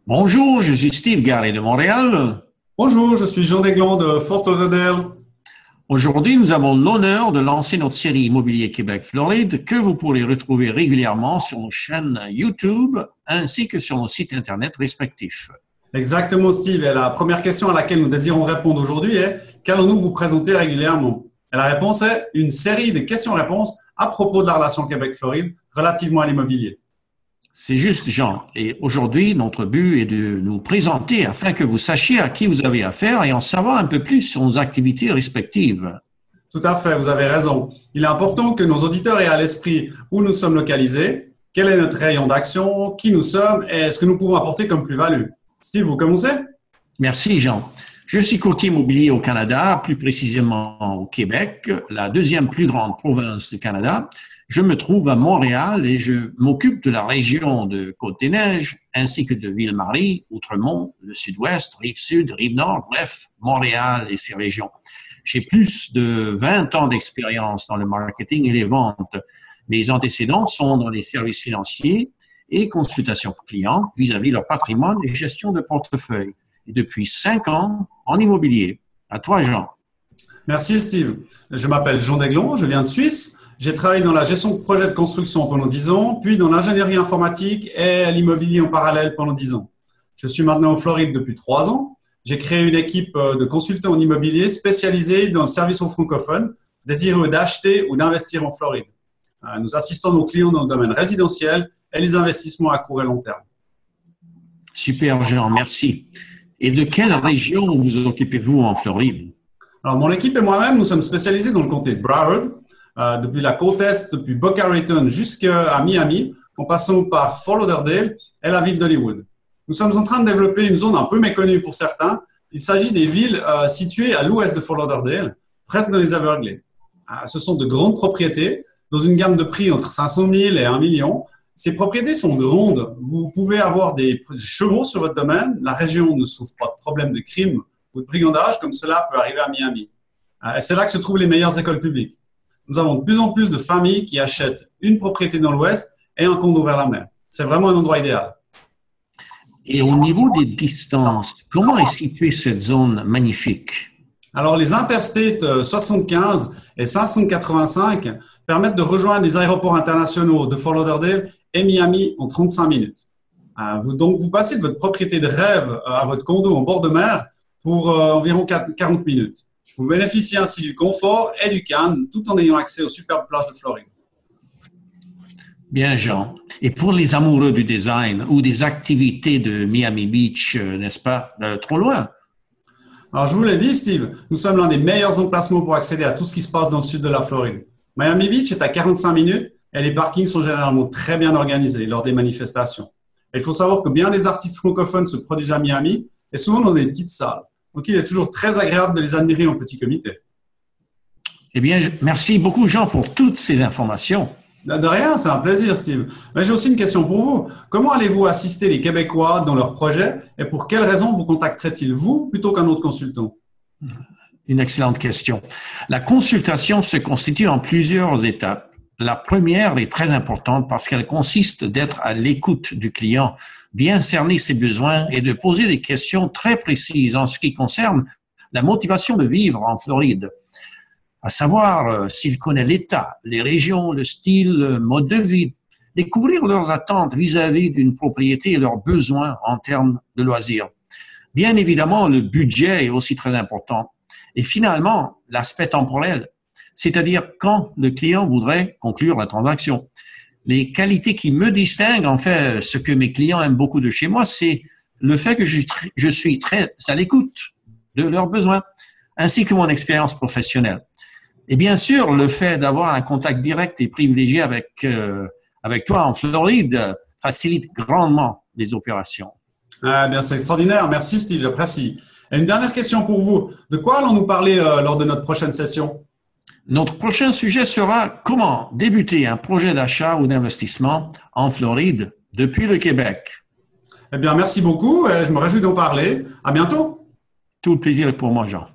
Bonjour, je suis Steve Garret de Montréal. Bonjour, je suis Jean Desglans de Fort Lauderdale. Aujourd'hui, nous avons l'honneur de lancer notre série Immobilier Québec-Floride que vous pourrez retrouver régulièrement sur nos chaînes YouTube ainsi que sur nos sites Internet respectifs. Exactement, Steve. Et la première question à laquelle nous désirons répondre aujourd'hui est « Qu'allons-nous vous présenter régulièrement ?» Et la réponse est une série de questions-réponses à propos de la relation Québec-Floride relativement à l'immobilier. C'est juste, Jean. Et aujourd'hui, notre but est de nous présenter afin que vous sachiez à qui vous avez affaire et en savoir un peu plus sur nos activités respectives. Tout à fait, vous avez raison. Il est important que nos auditeurs aient à l'esprit où nous sommes localisés, quel est notre rayon d'action, qui nous sommes et ce que nous pouvons apporter comme plus-value. Steve, vous commencez? Merci, Jean. Je suis courtier immobilier au Canada, plus précisément au Québec, la deuxième plus grande province du Canada. Je me trouve à Montréal et je m'occupe de la région de Côte-des-Neiges ainsi que de Ville-Marie, Outremont, le Sud-Ouest, Rive-Sud, Rive-Nord, bref, Montréal et ses régions. J'ai plus de 20 ans d'expérience dans le marketing et les ventes. Mes antécédents sont dans les services financiers et consultations clients vis-à-vis leur patrimoine et gestion de portefeuille. Et depuis 5 ans en immobilier. À toi, Jean. Merci, Steve. Je m'appelle Jean Desglans, je viens de Suisse. J'ai travaillé dans la gestion de projets de construction pendant 10 ans, puis dans l'ingénierie informatique et l'immobilier en parallèle pendant 10 ans. Je suis maintenant en Floride depuis 3 ans. J'ai créé une équipe de consultants en immobilier spécialisée dans le service aux francophones, désireux d'acheter ou d'investir en Floride. Nous assistons nos clients dans le domaine résidentiel et les investissements à court et long terme. Super, Jean, merci. Et de quelle région vous occupez-vous en Floride? Alors, mon équipe et moi-même, nous sommes spécialisés dans le comté de Broward, depuis la côte Est, depuis Boca Raton jusqu'à Miami, en passant par Fort Lauderdale et la ville d'Hollywood. Nous sommes en train de développer une zone un peu méconnue pour certains. Il s'agit des villes situées à l'ouest de Fort Lauderdale, presque dans les Everglades. Ce sont de grandes propriétés, dans une gamme de prix entre 500 000 et 1 million. Ces propriétés sont grandes. Vous pouvez avoir des chevaux sur votre domaine. La région ne souffre pas de problèmes de crime ou de brigandage, comme cela peut arriver à Miami. C'est là que se trouvent les meilleures écoles publiques. Nous avons de plus en plus de familles qui achètent une propriété dans l'Ouest et un condo vers la mer. C'est vraiment un endroit idéal. Et au niveau des distances, comment est située cette zone magnifique? Alors, les interstates 75 et 585 permettent de rejoindre les aéroports internationaux de Fort Lauderdale et Miami en 35 minutes. Donc, vous passez de votre propriété de rêve à votre condo en bord de mer pour environ 40 minutes. Vous bénéficiez ainsi du confort et du calme tout en ayant accès aux superbes plages de Floride. Bien, Jean. Et pour les amoureux du design ou des activités de Miami Beach, n'est-ce pas trop loin? Alors, je vous l'ai dit, Steve, nous sommes l'un des meilleurs emplacements pour accéder à tout ce qui se passe dans le sud de la Floride. Miami Beach est à 45 minutes et les parkings sont généralement très bien organisés lors des manifestations. Et il faut savoir que bien des artistes francophones se produisent à Miami et souvent dans des petites salles. Donc, il est toujours très agréable de les admirer en petit comité. Eh bien, merci beaucoup, Jean, pour toutes ces informations. De rien, c'est un plaisir, Steve. Mais j'ai aussi une question pour vous. Comment allez-vous assister les Québécois dans leurs projets et pour quelles raisons vous contacteraient-ils vous plutôt qu'un autre consultant? Une excellente question. La consultation se constitue en plusieurs étapes. La première est très importante parce qu'elle consiste d'être à l'écoute du client, bien cerner ses besoins et de poser des questions très précises en ce qui concerne la motivation de vivre en Floride, à savoir s'il connaît l'État, les régions, le style, le mode de vie, découvrir leurs attentes vis-à-vis d'une propriété et leurs besoins en termes de loisirs. Bien évidemment, le budget est aussi très important. Et finalement, l'aspect temporel, c'est-à-dire quand le client voudrait conclure la transaction. Les qualités qui me distinguent, en fait, ce que mes clients aiment beaucoup de chez moi, c'est le fait que je suis très à l'écoute de leurs besoins, ainsi que mon expérience professionnelle. Et bien sûr, le fait d'avoir un contact direct et privilégié avec toi en Floride facilite grandement les opérations. Ah, bien, c'est extraordinaire. Merci, Steve, j'apprécie. Et une dernière question pour vous. De quoi allons-nous parler lors de notre prochaine session? Notre prochain sujet sera comment débuter un projet d'achat ou d'investissement en Floride depuis le Québec. Eh bien, merci beaucoup. Je me réjouis d'en parler. À bientôt. Tout le plaisir est pour moi, Jean.